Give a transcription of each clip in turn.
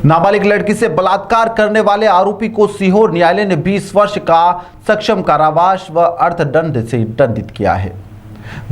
नाबालिग लड़की से बलात्कार करने वाले आरोपी को सीहोर न्यायालय ने 20 वर्ष का सक्षम कारावास व अर्थदंड से दंडित किया है।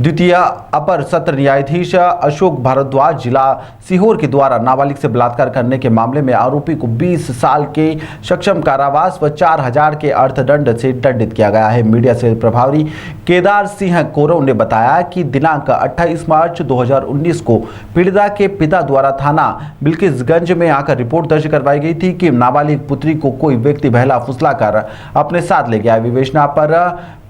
द्वितीय अपर सत्र न्यायाधीश अशोक भारद्वाज जिला सीहोर के द्वारा नाबालिग से बलात्कार करने के मामले में आरोपी को 20 साल के सक्षम कारावास व 4000 के अर्थदंड से दंडित किया गया है। मीडिया से प्रभारी केदार सिंह कोरव ने बताया कि दिनांक 28 मार्च 2019 को पीड़िता के पिता द्वारा थाना बिल्किसगंज में आकर रिपोर्ट दर्ज करवाई गई थी कि नाबालिग पुत्री को कोई व्यक्ति बहला फुसला कर अपने साथ ले गया। विवेचना पर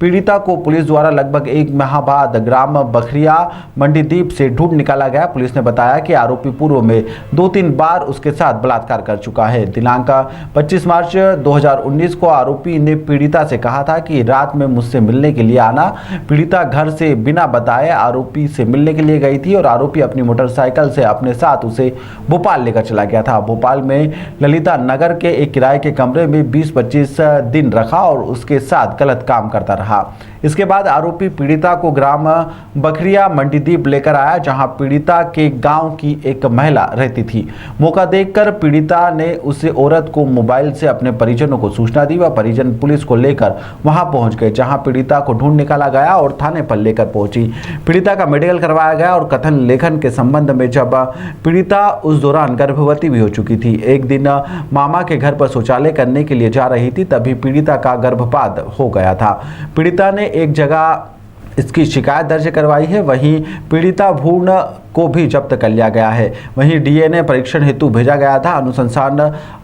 पीड़िता को पुलिस द्वारा लगभग 1 माह बाद ग्राम बखरिया मंडीदीप से ढूंढ निकाला गया। पुलिस ने बताया कि आरोपी पूर्व में 2-3 बार उसके साथ बलात्कार कर चुका है। दिनांक 25 मार्च 2019 को आरोपी ने पीड़िता से कहा था कि रात में मुझसे मिलने के लिए आना। पीड़िता घर से बिना बताए आरोपी से मिलने के लिए गई थी और आरोपी अपनी मोटरसाइकिल से अपने साथ उसे भोपाल लेकर चला गया था। भोपाल में ललिता नगर के एक किराए के कमरे में 20-25 दिन रखा और उसके साथ गलत काम करता रहा। इसके बाद आरोपी पीड़िता को ग्राम बखरिया मंडीदीप लेकर आया, जहां पीड़िता के गांव की एक महिला रहती थी। मौका देखकर पीड़िता ने उस औरत को मोबाइल से अपने परिजनों को सूचना दी व परिजन पुलिस को लेकर वहां पहुंच गए, जहां पीड़िता को ढूंढ निकाला गया और थाने पर लेकर पहुंची। पीड़िता का मेडिकल करवाया गया और कथन लेखन के संबंध में जब पीड़िता उस दौरान गर्भवती भी हो चुकी थी। एक दिन मामा के घर पर शौचालय करने के लिए जा रही थी, तभी पीड़िता का गर्भपात हो गया था। पीड़िता ने एक जगह इसकी शिकायत दर्ज करवाई है। वहीं पीड़िता भ्रूण को भी जब्त कर लिया गया है। वहीं डीएनए परीक्षण हेतु भेजा गया था।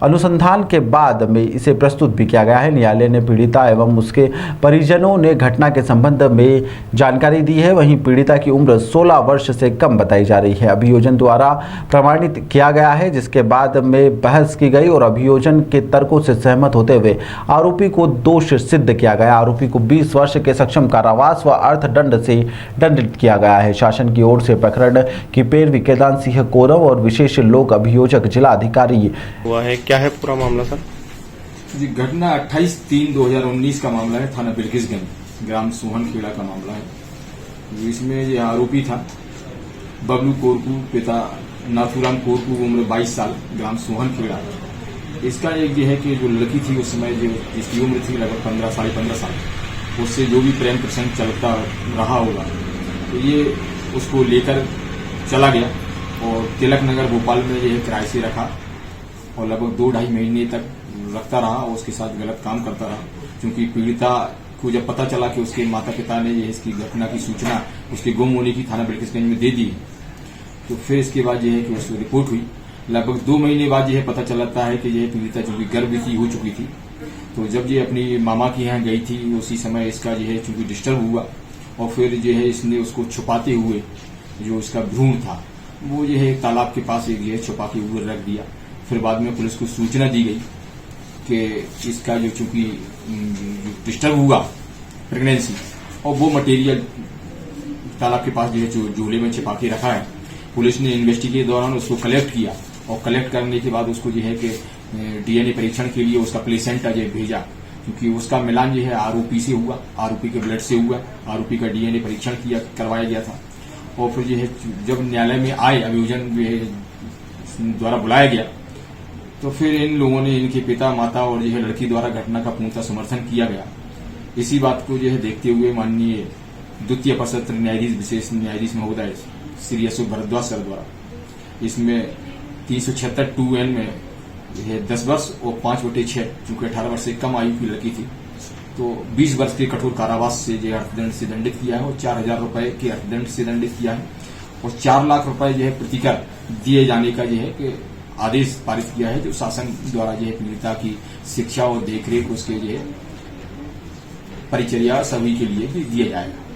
अनुसंधान के बाद में इसे प्रस्तुत भी किया गया है। न्यायालय ने पीड़िता एवं उसके परिजनों ने घटना के संबंध में जानकारी दी है। वहीं पीड़िता की उम्र 16 वर्ष से कम बताई जा रही है। अभियोजन द्वारा प्रमाणित किया गया है, जिसके बाद में बहस की गई और अभियोजन के तर्कों से सहमत होते हुए आरोपी को दोष सिद्ध किया गया। आरोपी को 20 वर्ष के सक्षम कारावास व अर्थदंड से दंडित किया गया है। शासन की ओर से प्रकरण की पैरवी केदार सिंह कोरव और विशेष लोक अभियोजक जिला अधिकारी हुआ है। क्या है पूरा मामला सर? जी, घटना 28/3/2019 का मामला है। थाना बिल्किसगंज ग्राम सोहनखेड़ा का मामला है। इसमें ये आरोपी था बबलू कोरकू, पिता नाथुराम कोरकू, उम्र 22 साल, ग्राम सोहनखेड़ा। इसका एक ये है कि जो लड़की थी उस समय जो जिसकी उम्र थी लगभग 15 साढ़े 15 साल, उससे जो भी प्रेम प्रसंग चलता रहा होगा तो ये उसको लेकर चला गया और तिलक नगर भोपाल में ये किराए से रखा और लगभग 2-2.5 महीने तक रखता रहा और उसके साथ गलत काम करता रहा। क्योंकि पीड़िता को जब पता चला कि उसके माता पिता ने ये इसकी घटना की सूचना उसके गुम होने की थाना बिल्किसगंज में दे दी, तो फिर इसके बाद ये है कि उसकी रिपोर्ट हुई। लगभग 2 महीने बाद यह पता चलता है कि यह पीड़िता जो कि गर्भवती हो चुकी थी। तो जब ये अपनी मामा के यहाँ गई थी उसी समय इसका जो है चूंकि डिस्टर्ब हुआ और फिर जो है इसने उसको छुपाते हुए जो इसका भ्रूण था वो जो है एक तालाब के पास एक जो है छुपा के ऊपर रख दिया। फिर बाद में पुलिस को सूचना दी गई कि इसका जो चूंकि डिस्टर्ब हुआ प्रेगनेंसी और वो मटेरियल तालाब के पास जो है झूले में छिपा के रखा है। पुलिस ने इन्वेस्टिगेट दौरान उसको कलेक्ट किया और कलेक्ट करने के बाद उसको जो है कि डीएनए परीक्षण के लिए उसका प्लेसेंटा जो भेजा, क्योंकि उसका मिलान जो है आरोपी से हुआ, आरोपी के ब्लड से हुआ। आरोपी का डीएनए परीक्षण करवाया गया था और फिर जो है जब न्यायालय में आए अभियोजन जो है द्वारा बुलाया गया तो फिर इन लोगों ने इनके पिता माता और जो है लड़की द्वारा घटना का पूर्णतः समर्थन किया गया। इसी बात को जो है देखते हुए माननीय द्वितीय अपर सत्र न्यायाधीश विशेष न्यायाधीश महोदय श्री अशोक भारद्वाज सर द्वारा इसमें 376 2N में 10 वर्ष और 5/6 चूंकि 18 वर्ष से कम आयु की लड़की थी तो 20 वर्ष के कठोर कारावास से जो अर्थदंड से दंडित किया है और 4000 रुपए के अर्थदंड से दंडित किया है और 4 लाख रुपए जो है प्रतिकर दिए जाने का जो है कि आदेश पारित किया है, जो शासन द्वारा जो है पीड़िता की शिक्षा और देखरेख उसके जो है परिचर्या सभी के लिए भी दिया जाएगा।